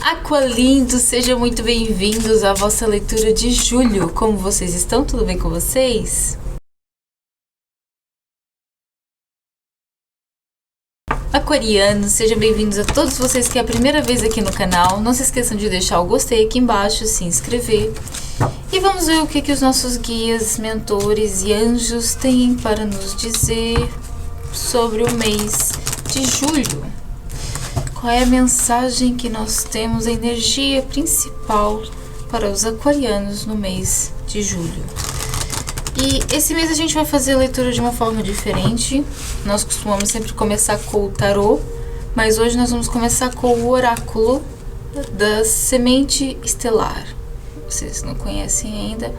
Aqualindos, sejam muito bem-vindos à vossa leitura de julho. Como vocês estão? Tudo bem com vocês? Aquarianos, sejam bem-vindos a todos vocês que é a primeira vez aqui no canal. Não se esqueçam de deixar o gostei aqui embaixo, se inscrever. E vamos ver o que os nossos guias, mentores e anjos têm para nos dizer sobre o mês de julho. Qual é a mensagem que nós temos, a energia principal para os aquarianos no mês de julho? E esse mês a gente vai fazer a leitura de uma forma diferente. Nós costumamos sempre começar com o tarô, mas hoje nós vamos começar com o oráculo da semente estelar. Vocês não conhecem ainda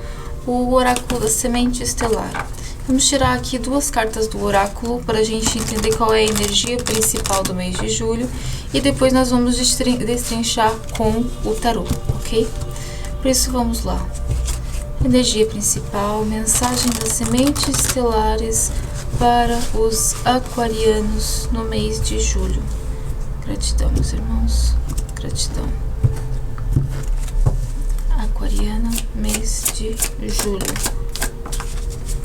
o oráculo da semente estelar. Vamos tirar aqui duas cartas do oráculo para a gente entender qual é a energia principal do mês de julho e depois nós vamos destrinchar com o tarô, ok? Por isso vamos lá. Energia principal, mensagem das sementes estelares para os aquarianos no mês de julho. Gratidão, meus irmãos. Gratidão. Aquariana, mês de julho.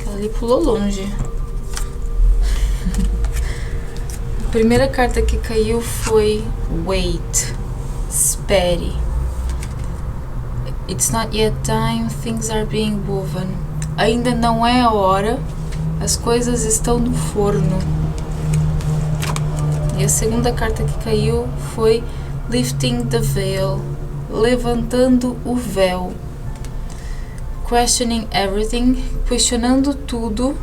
Aquela ali pulou longe. A primeira carta que caiu foi Wait. Espere. It's not yet time, things are being woven. Ainda não é a hora, as coisas estão no forno. E a segunda carta que caiu foi Lifting the Veil, levantando o véu. Questioning everything, questionando tudo.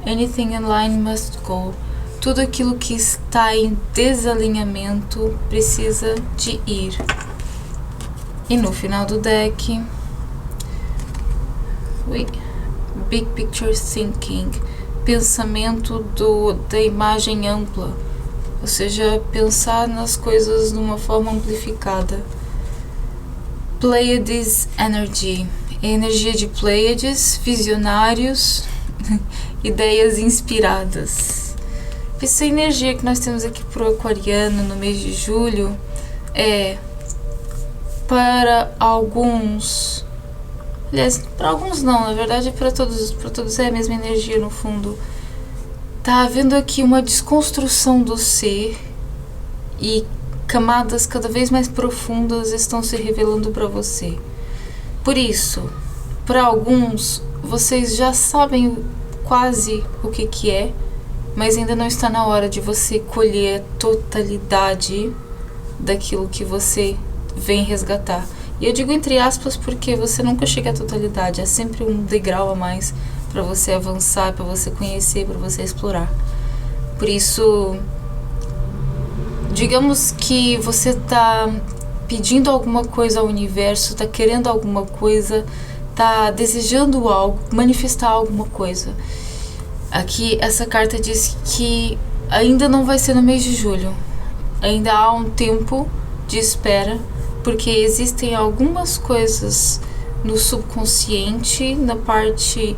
Anything in line must go. Tudo aquilo que está em desalinhamento precisa de ir. E no final do deck, Big Picture Thinking, pensamento da imagem ampla, ou seja, pensar nas coisas de uma forma amplificada. Pleiades Energy, energia de Pleiades, visionários, ideias inspiradas. Essa energia que nós temos aqui para o aquariano no mês de julho é... Para alguns, aliás, para alguns não, na verdade para todos é a mesma energia no fundo. Tá havendo aqui uma desconstrução do ser e camadas cada vez mais profundas estão se revelando para você. Por isso, para alguns, vocês já sabem quase o que é, mas ainda não está na hora de você colher a totalidade daquilo que você vem resgatar. E eu digo entre aspas porque você nunca chega à totalidade, é sempre um degrau a mais para você avançar, para você conhecer, para você explorar. Por isso, digamos que você está pedindo alguma coisa ao universo, está querendo alguma coisa, está desejando algo, manifestar alguma coisa. Aqui essa carta diz que ainda não vai ser no mês de julho, ainda há um tempo de espera, porque existem algumas coisas no subconsciente, na parte,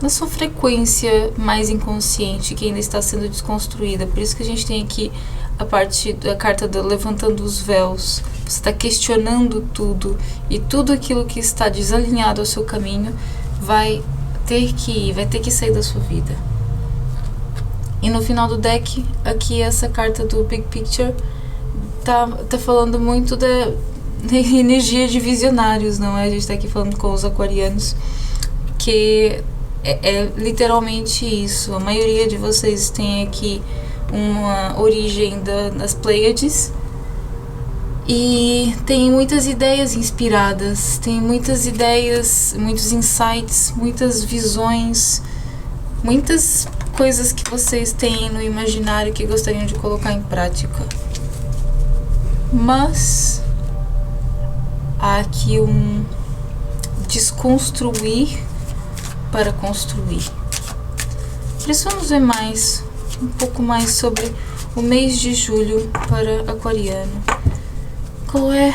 na sua frequência mais inconsciente, que ainda está sendo desconstruída. Por isso que a gente tem aqui a parte da carta do levantando os véus. Você está questionando tudo, e tudo aquilo que está desalinhado ao seu caminho vai ter que sair da sua vida. E no final do deck, aqui essa carta do Big Picture tá falando muito da energia de visionários, não é? A gente tá aqui falando com os aquarianos, que é literalmente isso. A maioria de vocês tem aqui uma origem das Pleiades e tem muitas ideias inspiradas, tem muitas ideias, muitos insights, muitas visões, muitas coisas que vocês têm no imaginário que gostariam de colocar em prática. Mas há aqui um desconstruir para construir. Por isso vamos ver um pouco mais sobre o mês de julho para aquariano. Qual é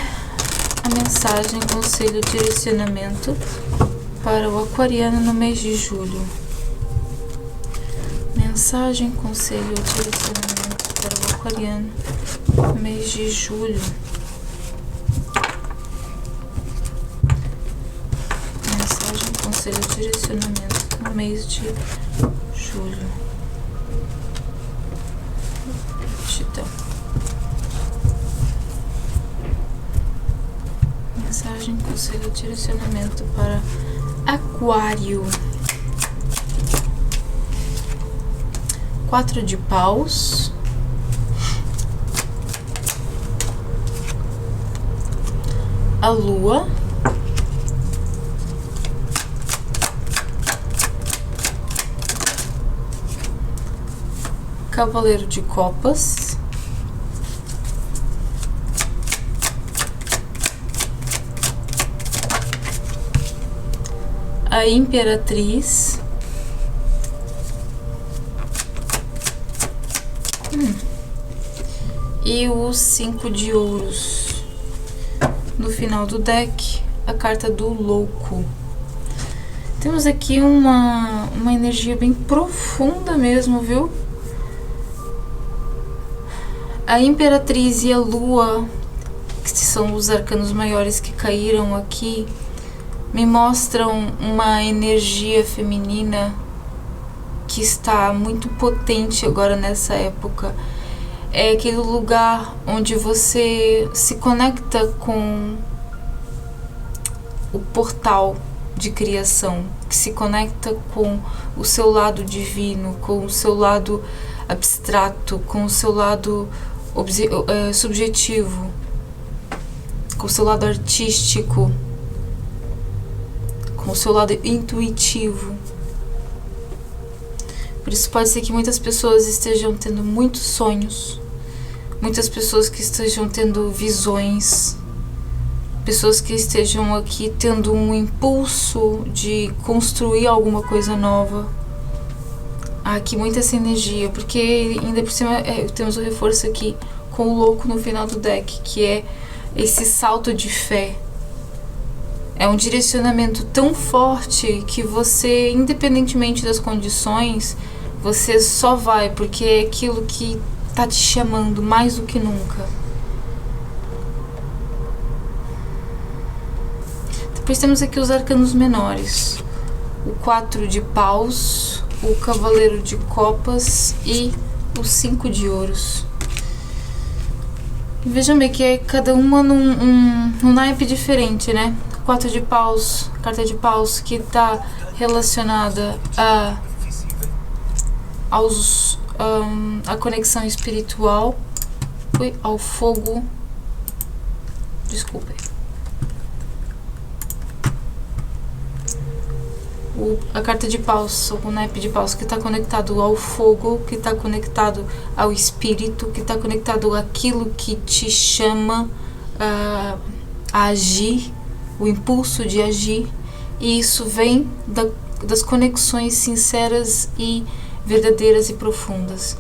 a mensagem, conselho, direcionamento para o aquariano no mês de julho? Mensagem, conselho, direcionamento para o aquariano Mês de julho. Mensagem, conselho, direcionamento no mês de julho. Gratidão. Mensagem, conselho, direcionamento para Aquário. 4 de paus. A lua. Cavaleiro de copas. A imperatriz. E o 5 de ouros. No final do deck, a carta do louco. Temos aqui uma energia bem profunda mesmo, viu? A imperatriz e a lua, que são os arcanos maiores que caíram aqui, me mostram uma energia feminina que está muito potente agora nessa época. É aquele lugar onde você se conecta com o portal de criação, que se conecta com o seu lado divino, com o seu lado abstrato, com o seu lado subjetivo, com o seu lado artístico, com o seu lado intuitivo. Por isso pode ser que muitas pessoas estejam tendo muitos sonhos, muitas pessoas que estejam tendo visões, pessoas que estejam aqui tendo um impulso de construir alguma coisa nova. Há aqui muita essa energia, porque ainda por cima temos o reforço aqui com o louco no final do deck, que é esse salto de fé. É um direcionamento tão forte que você, independentemente das condições, você só vai, porque é aquilo que tá te chamando mais do que nunca. Depois temos aqui os arcanos menores. O 4 de paus, o cavaleiro de copas e o 5 de ouros. E vejam bem que é cada uma num naipe diferente, né? 4 de paus, carta de paus, que está relacionada à conexão espiritual, ao fogo. Desculpem. A carta de paus, o naipe de paus, que está conectado ao fogo, que está conectado ao espírito, que está conectado àquilo que te chama a agir, o impulso de agir, e isso vem das conexões sinceras e verdadeiras e profundas.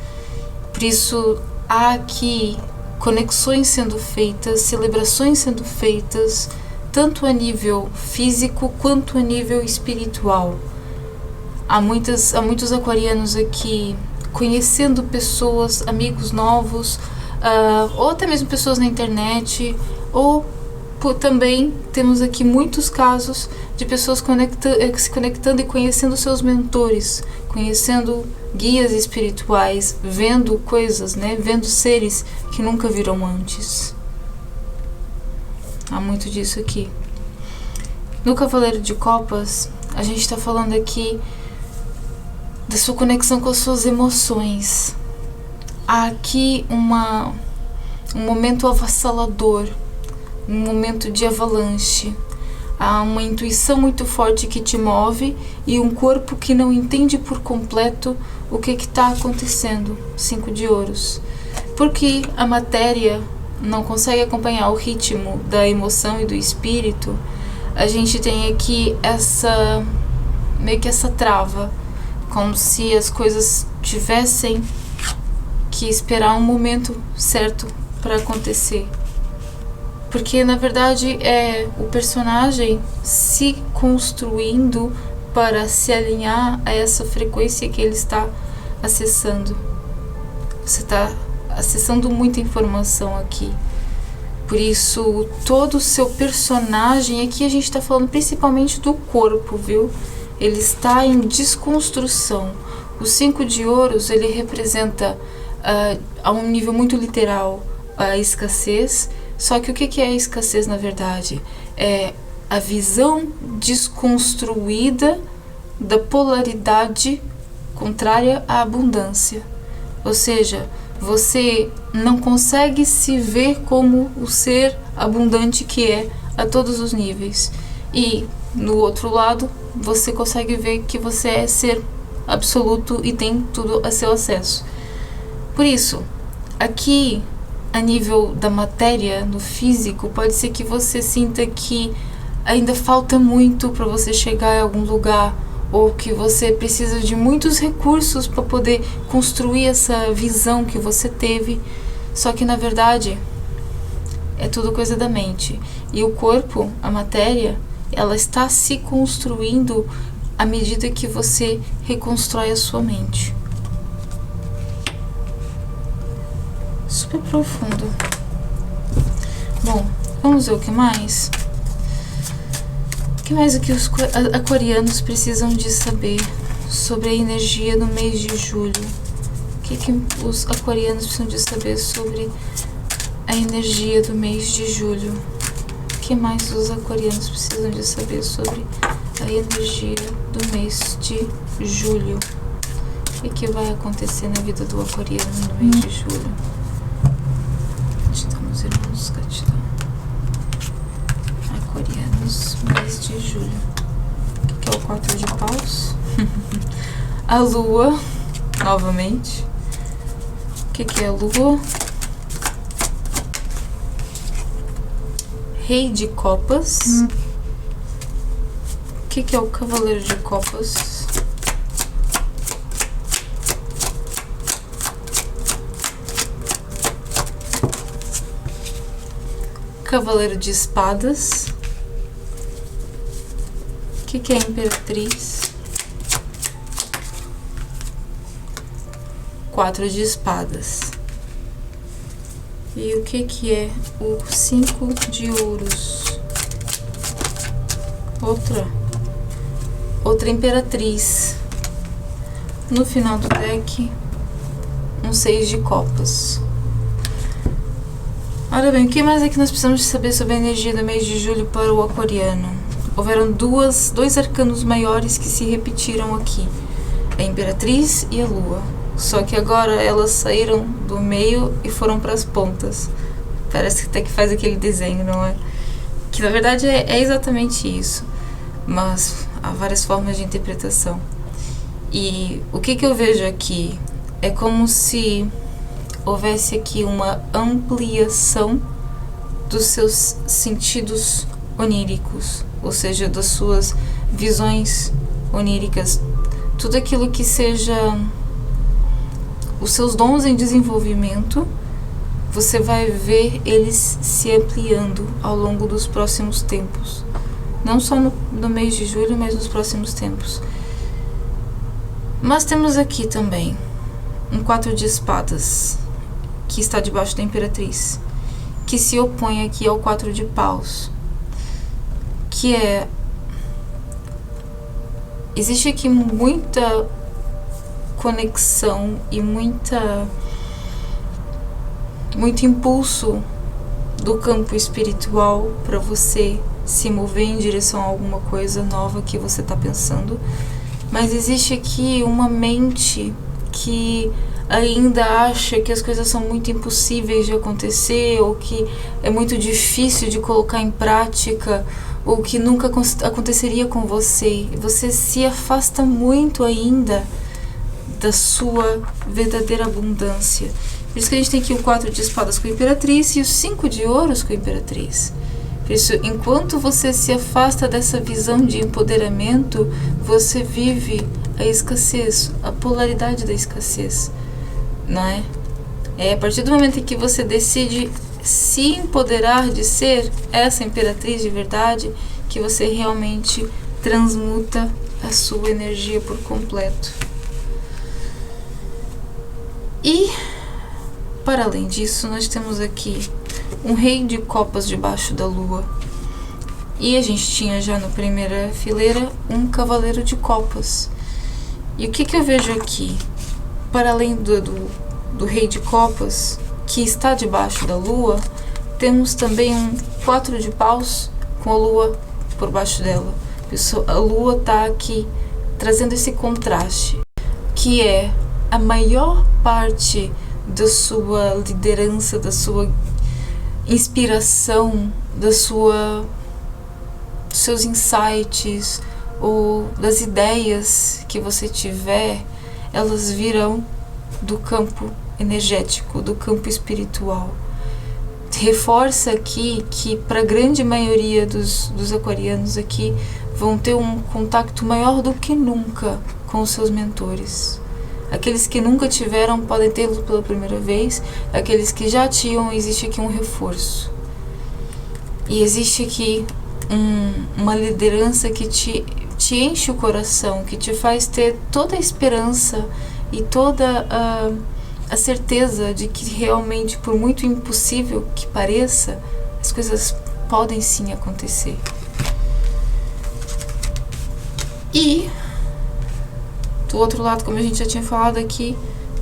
Por isso há aqui conexões sendo feitas, celebrações sendo feitas, tanto a nível físico quanto a nível espiritual. Há muitos aquarianos aqui conhecendo pessoas, amigos novos, ou até mesmo pessoas na internet, ou também temos aqui muitos casos de pessoas se conectando e conhecendo seus mentores, conhecendo guias espirituais, vendo coisas, né? Vendo seres que nunca viram antes. Há muito disso aqui. No Cavaleiro de Copas, a gente está falando aqui da sua conexão com as suas emoções. Há aqui um momento avassalador, um momento de avalanche. Há uma intuição muito forte que te move e um corpo que não entende por completo o que está acontecendo. 5 de ouros. Porque a matéria não consegue acompanhar o ritmo da emoção e do espírito, a gente tem aqui meio que essa trava, como se as coisas tivessem que esperar um momento certo para acontecer. Porque na verdade é o personagem se construindo para se alinhar a essa frequência que ele está acessando. Você está acessando muita informação aqui. Por isso, todo o seu personagem, aqui a gente está falando principalmente do corpo, viu? Ele está em desconstrução. O 5 de ouros, ele representa, a um nível muito literal, a escassez. Só que o que é a escassez, na verdade? É a visão desconstruída da polaridade contrária à abundância. Ou seja, você não consegue se ver como o ser abundante que é a todos os níveis. E, no outro lado, você consegue ver que você é ser absoluto e tem tudo a seu acesso. Por isso, aqui, a nível da matéria, no físico, pode ser que você sinta que ainda falta muito para você chegar em algum lugar, ou que você precisa de muitos recursos para poder construir essa visão que você teve. Só que, na verdade, é tudo coisa da mente. E o corpo, a matéria, ela está se construindo à medida que você reconstrói a sua mente. Super profundo. Bom, vamos ver o que mais? O que mais que os aquarianos precisam de saber sobre a energia no mês de julho? O que os aquarianos precisam de saber sobre a energia do mês de julho? O que mais os aquarianos precisam de saber sobre a energia do mês de julho? O que vai acontecer na vida do aquariano no mês de julho? Estamos irmãos, gratidão. Aquarianos, mês de julho. O que é o 4 de paus? A lua, novamente. O que é a lua? Rei de copas. O que é o cavaleiro de copas? Cavaleiro de espadas. O que é a imperatriz? 4 de espadas. E o que é o 5 de ouros? Outra imperatriz. No final do deck, um 6 de copas. Ora bem, o que mais é que nós precisamos saber sobre a energia do mês de julho para o aquariano? Houveram dois arcanos maiores que se repetiram aqui. A Imperatriz e a Lua. Só que agora elas saíram do meio e foram para as pontas. Parece até que faz aquele desenho, não é? Que na verdade é exatamente isso. Mas há várias formas de interpretação. E o que eu vejo aqui é como se houvesse aqui uma ampliação dos seus sentidos oníricos, ou seja, das suas visões oníricas, tudo aquilo que seja os seus dons em desenvolvimento, você vai ver eles se ampliando ao longo dos próximos tempos, não só no mês de julho, mas nos próximos tempos. Mas temos aqui também um 4 de espadas, que está debaixo da Imperatriz, que se opõe aqui ao 4 de paus, que é... Existe aqui muita conexão e muito impulso do campo espiritual para você se mover em direção a alguma coisa nova que você está pensando, mas existe aqui uma mente que ainda acha que as coisas são muito impossíveis de acontecer, ou que é muito difícil de colocar em prática, ou que nunca aconteceria com você. Você se afasta muito ainda da sua verdadeira abundância. Por isso que a gente tem aqui o 4 de espadas com a Imperatriz e o 5 de ouros com a Imperatriz. Por isso, enquanto você se afasta dessa visão de empoderamento, você vive a escassez, a polaridade da escassez, não é? É a partir do momento em que você decide se empoderar de ser essa imperatriz de verdade, que você realmente transmuta a sua energia por completo. E Para além disso, nós temos aqui um rei de copas debaixo da lua. E a gente tinha já na primeira fileira um cavaleiro de copas. E o que eu vejo aqui? Para além do rei de copas, que está debaixo da lua, temos também um 4 de paus com a lua por baixo dela. A lua está aqui trazendo esse contraste, que é a maior parte da sua liderança, da sua inspiração, dos seus insights ou das ideias que você tiver, elas virão do campo energético, do campo espiritual. Reforça aqui que para a grande maioria dos aquarianos aqui vão ter um contato maior do que nunca com os seus mentores. Aqueles que nunca tiveram podem tê-lo pela primeira vez, aqueles que já tinham, existe aqui um reforço. E existe aqui uma liderança que te enche o coração, que te faz ter toda a esperança e toda a certeza de que realmente, por muito impossível que pareça, as coisas podem sim acontecer. E do outro lado, como a gente já tinha falado aqui,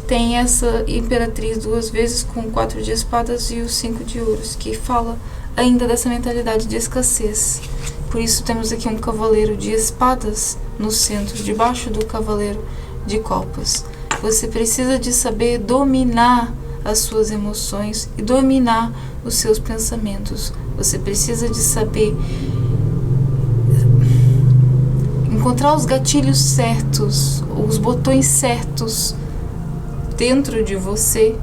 tem essa imperatriz 2 vezes com 4 de espadas e o 5 de ouros, que fala ainda dessa mentalidade de escassez. Por isso temos aqui um cavaleiro de espadas no centro, debaixo do cavaleiro de copas. Você precisa de saber dominar as suas emoções e dominar os seus pensamentos. Você precisa de saber encontrar os gatilhos certos, os botões certos dentro de você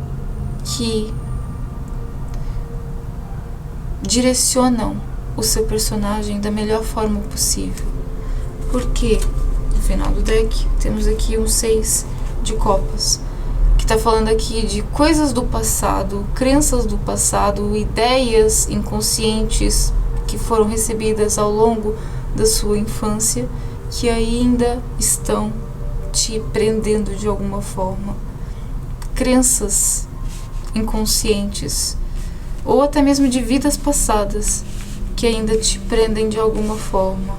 que direcionam o seu personagem da melhor forma possível. Porque no final do deck temos aqui um 6 de copas, que está falando aqui de coisas do passado, crenças do passado, ideias inconscientes que foram recebidas ao longo da sua infância, que ainda estão te prendendo de alguma forma. Crenças inconscientes, ou até mesmo de vidas passadas, que ainda te prendem de alguma forma.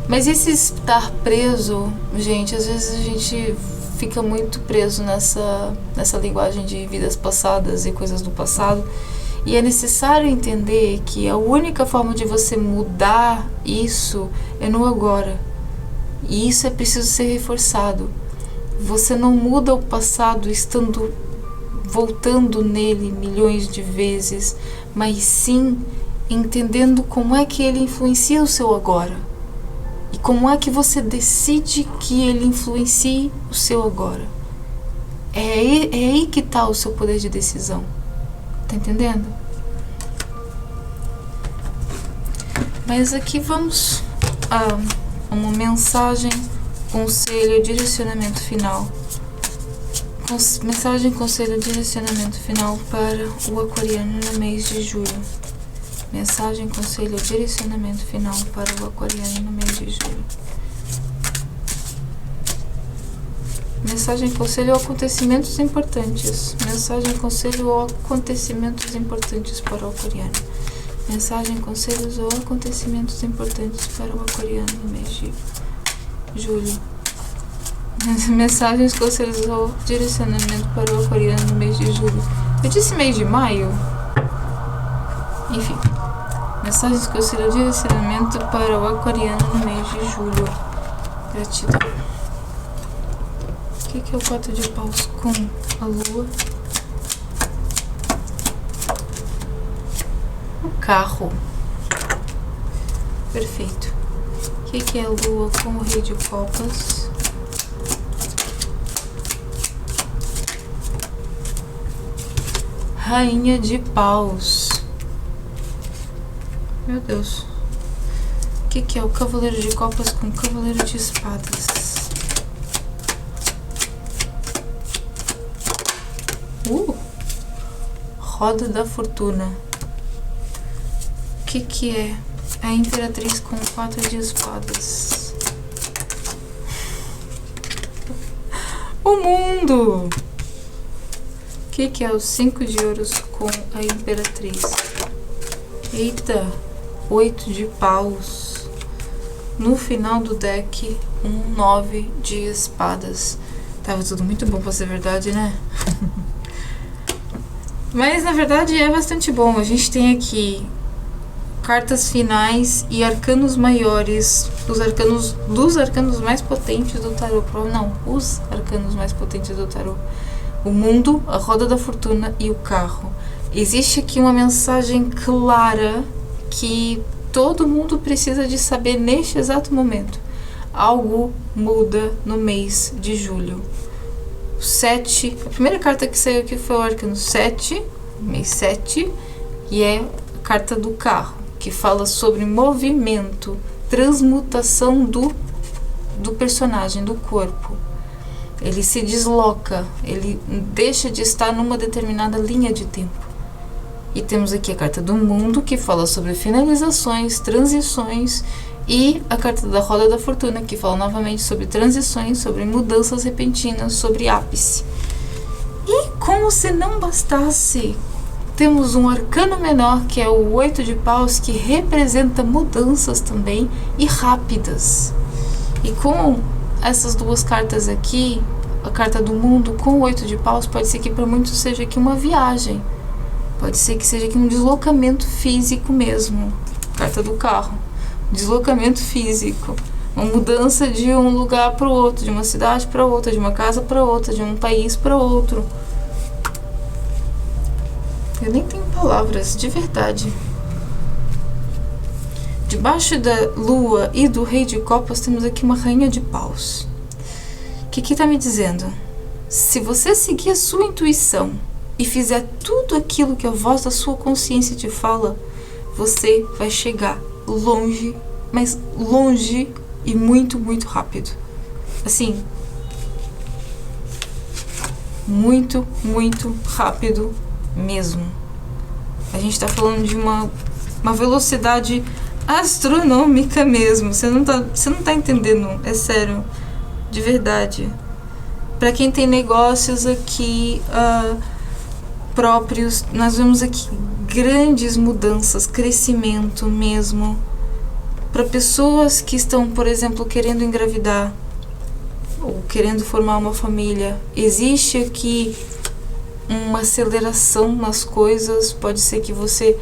Mas esse estar preso, gente, às vezes a gente fica muito preso nessa linguagem de vidas passadas e coisas do passado, e é necessário entender que a única forma de você mudar isso é no agora, e isso é preciso ser reforçado. Você não muda o passado voltando nele milhões de vezes, mas sim entendendo como é que ele influencia o seu agora. E como é que você decide que ele influencie o seu agora. É aí que está o seu poder de decisão. Tá entendendo? Mas aqui vamos a uma mensagem, conselho, direcionamento final. Mensagem, conselho, direcionamento final para o aquariano no mês de julho. Mensagem, conselho, direcionamento final para o aquariano no mês de julho. Mensagem, conselho ou acontecimentos importantes. Mensagem, conselho ou acontecimentos importantes para o aquariano. Mensagem, conselhos ou acontecimentos importantes para o aquariano no mês de julho. Mensagens, conselhos ou direcionamento para o aquariano no mês de julho. Eu disse mês de maio? Enfim. Mensagens, conselho ou direcionamento para o aquariano no mês de julho. Gratidão. O que é o 4 de paus com a lua? O carro. Perfeito. O que é a lua com o rei de copas? Rainha de paus. Meu Deus. O que é o cavaleiro de copas com o cavaleiro de espadas? Roda da fortuna. O que é a imperatriz com 4 de espadas? O mundo. que é o 5 de ouros com a Imperatriz? Eita, 8 de paus. No final do deck, 9 de espadas. Tava tudo muito bom pra ser verdade, né? Mas na verdade é bastante bom. A gente tem aqui cartas finais e arcanos maiores, dos arcanos mais potentes do tarô. Não, os arcanos mais potentes do tarô. O mundo, a roda da fortuna e o carro. Existe aqui uma mensagem clara que todo mundo precisa de saber neste exato momento. Algo muda no mês de julho. 7, a primeira carta que saiu aqui foi o arcano 7, mês 7, e é a carta do carro, que fala sobre movimento, transmutação do personagem, do corpo. Ele se desloca, ele deixa de estar numa determinada linha de tempo. E temos aqui a carta do mundo, que fala sobre finalizações, transições, e a carta da roda da fortuna, que fala novamente sobre transições, sobre mudanças repentinas, sobre ápice. E como se não bastasse, temos um arcano menor, que é o 8 de paus, que representa mudanças também e rápidas. E com essas duas cartas aqui, a carta do mundo com o 8 de paus, pode ser que para muitos seja aqui uma viagem. Pode ser que seja aqui um deslocamento físico mesmo. Carta do carro. Deslocamento físico. Uma mudança de um lugar para o outro, de uma cidade para outra, de uma casa para outra, de um país para outro. Eu nem tenho palavras, de verdade. Debaixo da lua e do rei de copas temos aqui uma rainha de paus. O que está me dizendo? Se você seguir a sua intuição e fizer tudo aquilo que a voz da sua consciência te fala, você vai chegar longe, mas longe e muito, muito rápido. Assim, muito, muito rápido mesmo. A gente está falando de uma velocidade astronômica mesmo. Você não tá entendendo, é sério, de verdade. Para quem tem negócios aqui próprios, nós vemos aqui grandes mudanças, crescimento mesmo. Para pessoas que estão, por exemplo, querendo engravidar ou querendo formar uma família, existe aqui uma aceleração nas coisas. Pode ser que você,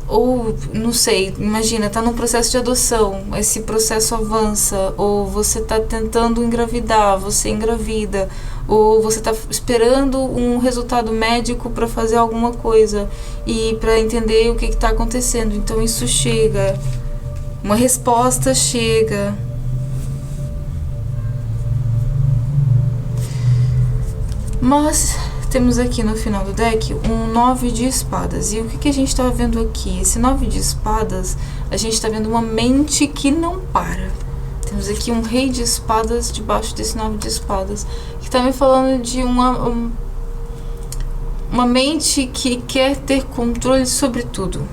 ou não sei, imagina, tá num processo de adoção, esse processo avança, ou você tá tentando engravidar, você engravida, ou você tá esperando um resultado médico para fazer alguma coisa e para entender o que tá acontecendo. Então isso chega, uma resposta chega. Mas temos aqui no final do deck um 9 de espadas. E o que a gente está vendo aqui? Esse 9 de espadas, a gente está vendo uma mente que não para. Temos aqui um rei de espadas debaixo desse 9 de espadas, que está me falando de uma mente que quer ter controle sobre tudo.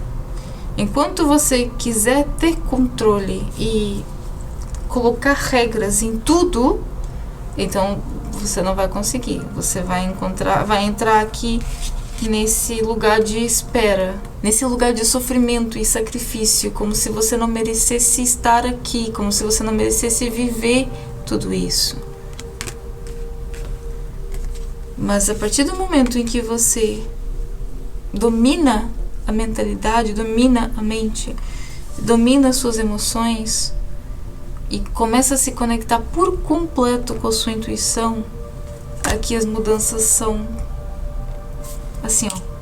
Enquanto você quiser ter controle e colocar regras em tudo, então você não vai conseguir. Você vai entrar aqui nesse lugar de espera, nesse lugar de sofrimento e sacrifício, como se você não merecesse estar aqui, como se você não merecesse viver tudo isso. Mas a partir do momento em que você domina a mentalidade, domina a mente, domina as suas emoções e começa a se conectar por completo com a sua intuição, aqui as mudanças são assim, ó.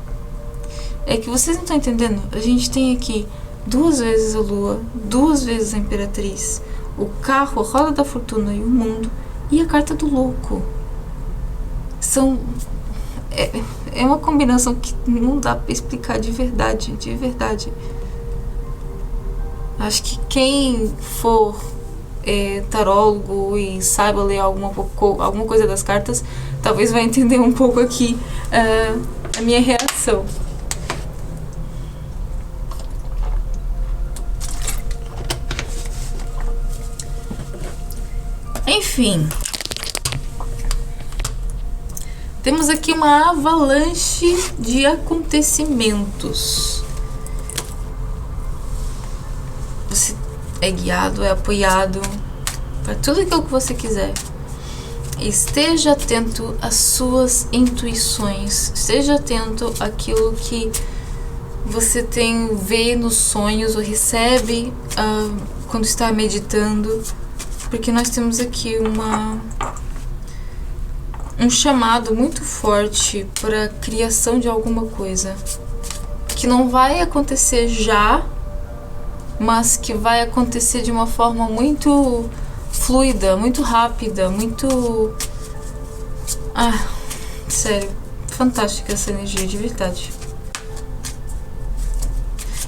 É que vocês não estão entendendo. A gente tem aqui 2 vezes a lua, 2 vezes a imperatriz, o carro, a roda da fortuna e o mundo, e a carta do louco. É uma combinação que não dá pra explicar de verdade, de verdade. Acho que quem for tarólogo e saiba ler alguma coisa das cartas, talvez vai entender um pouco aqui a minha reação. Enfim, Temos aqui uma avalanche de acontecimentos. Você é guiado, é apoiado para tudo aquilo que você quiser. Esteja atento às suas intuições. Esteja atento àquilo que você vê nos sonhos ou recebe quando está meditando. Porque nós temos aqui um chamado muito forte para a criação de alguma coisa. Que não vai acontecer já, mas que vai acontecer de uma forma muito fluida, muito rápida, muito... sério, fantástica essa energia, de verdade.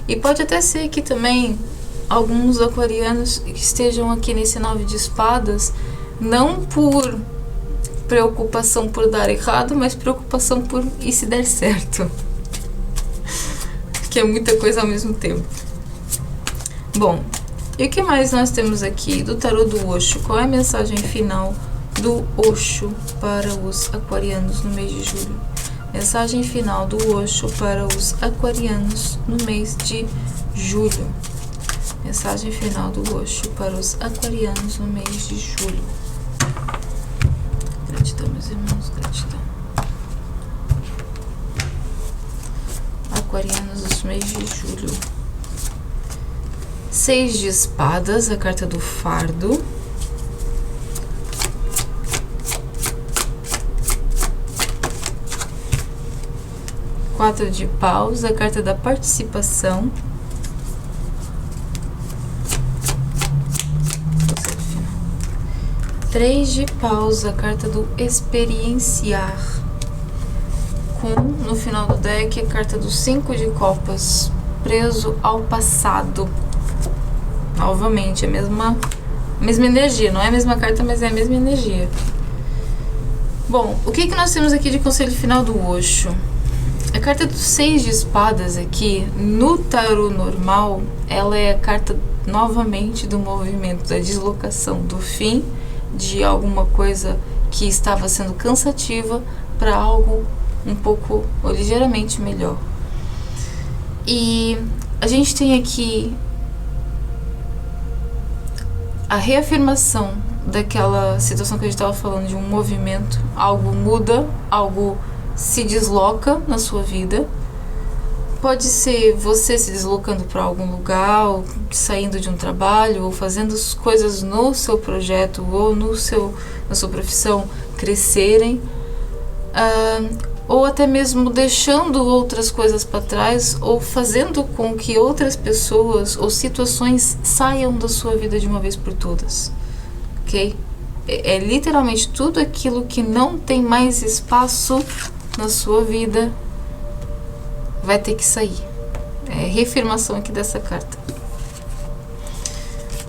E pode até ser que também alguns aquarianos que estejam aqui nesse 9 de espadas, não por preocupação por dar errado, mas preocupação por e se der certo. Que é muita coisa ao mesmo tempo. Bom, e o que mais nós temos aqui do tarô do Osho? Qual é a mensagem final do Osho para os aquarianos no mês de julho? Mensagem final do Osho para os aquarianos no mês de julho. Mensagem final do Osho para os aquarianos no mês de julho. Gratidão, meus irmãos, gratidão. Aquarianos no mês de julho. 6 de espadas, a carta do fardo. Quatro de paus, a carta da participação. Três de paus, a carta do experienciar. No final do deck, a carta do 5 de copas, preso ao passado. Novamente, a mesma energia, não é a mesma carta, mas é a mesma energia. Bom, o que nós temos aqui de conselho final do Osho? A carta dos 6 de espadas aqui, no tarô normal, ela é a carta novamente do movimento, da deslocação, do fim de alguma coisa que estava sendo cansativa para algo um pouco ou ligeiramente melhor. E a gente tem aqui a reafirmação daquela situação que a gente estava falando, de um movimento, algo muda, algo se desloca na sua vida. Pode ser você se deslocando para algum lugar, ou saindo de um trabalho, ou fazendo coisas no seu projeto, ou na sua profissão crescerem, ou até mesmo deixando outras coisas para trás, ou fazendo com que outras pessoas ou situações saiam da sua vida de uma vez por todas, ok? É literalmente tudo aquilo que não tem mais espaço na sua vida vai ter que sair. É reafirmação aqui dessa carta.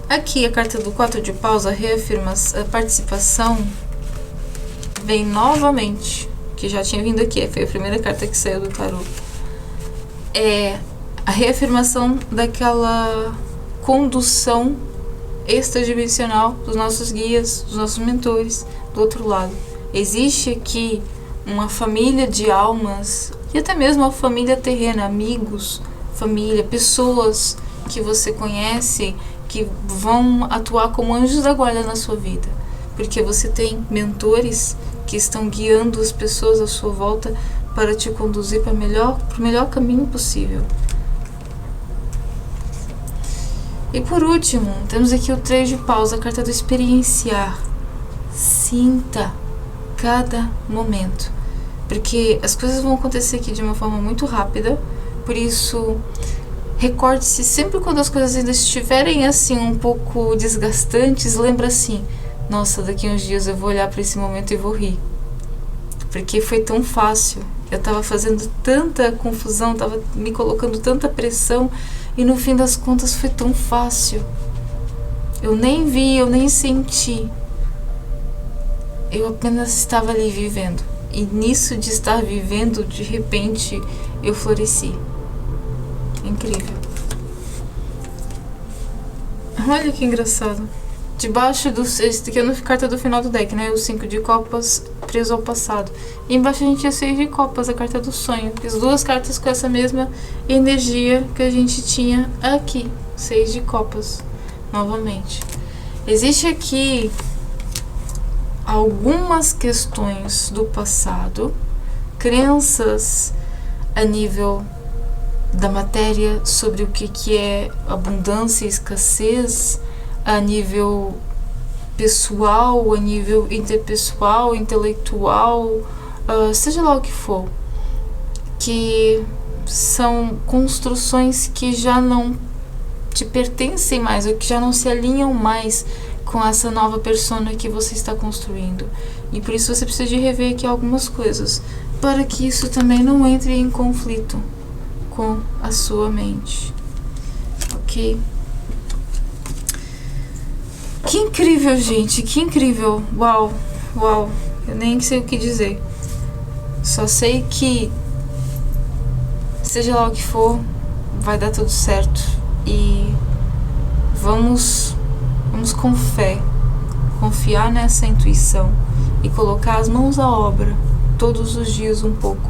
Aqui a carta do 4 de paus, a reafirmação, a participação, vem novamente, que já tinha vindo aqui, foi a primeira carta que saiu do tarô. É a reafirmação daquela condução extradimensional dos nossos guias, dos nossos mentores, do outro lado. Existe aqui uma família de almas, e até mesmo uma família terrena, amigos, família, pessoas que você conhece, que vão atuar como anjos da guarda na sua vida, porque você tem mentores que estão guiando as pessoas à sua volta para te conduzir para o melhor caminho possível. E por último, temos aqui o 3 de paus, a carta do experienciar. Sinta cada momento, porque as coisas vão acontecer aqui de uma forma muito rápida. Por isso, recorde-se sempre quando as coisas ainda estiverem assim um pouco desgastantes, lembra assim: nossa, daqui a uns dias eu vou olhar para esse momento e vou rir, porque foi tão fácil, eu estava fazendo tanta confusão, estava me colocando tanta pressão, e no fim das contas foi tão fácil. Eu nem vi, eu nem senti, eu apenas estava ali vivendo. E nisso de estar vivendo, de repente, eu floresci. Incrível. Olha que engraçado. debaixo do... Esse aqui é a carta do final do deck, né? O 5 de copas preso ao passado. E embaixo a gente tinha 6 de copas, a carta do sonho. As duas cartas com essa mesma energia que a gente tinha aqui. 6 de copas, novamente. Existe aqui algumas questões do passado, crenças a nível da matéria sobre o que é abundância e escassez, a nível pessoal, a nível interpessoal, intelectual, seja lá o que for, que são construções que já não te pertencem mais, ou que já não se alinham mais com essa nova persona que você está construindo. E por isso você precisa de rever aqui algumas coisas, para que isso também não entre em conflito com a sua mente. Ok? Que incrível, gente, que incrível. Uau, uau, eu nem sei o que dizer. Só sei que, seja lá o que for, vai dar tudo certo. E vamos com fé, confiar nessa intuição e colocar as mãos à obra todos os dias um pouco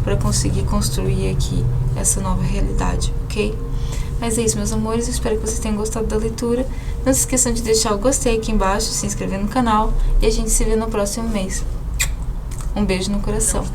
para conseguir construir aqui essa nova realidade, ok? Mas é isso, meus amores, eu espero que vocês tenham gostado da leitura. Não se esqueçam de deixar o gostei aqui embaixo, se inscrever no canal e a gente se vê no próximo mês. Um beijo no coração.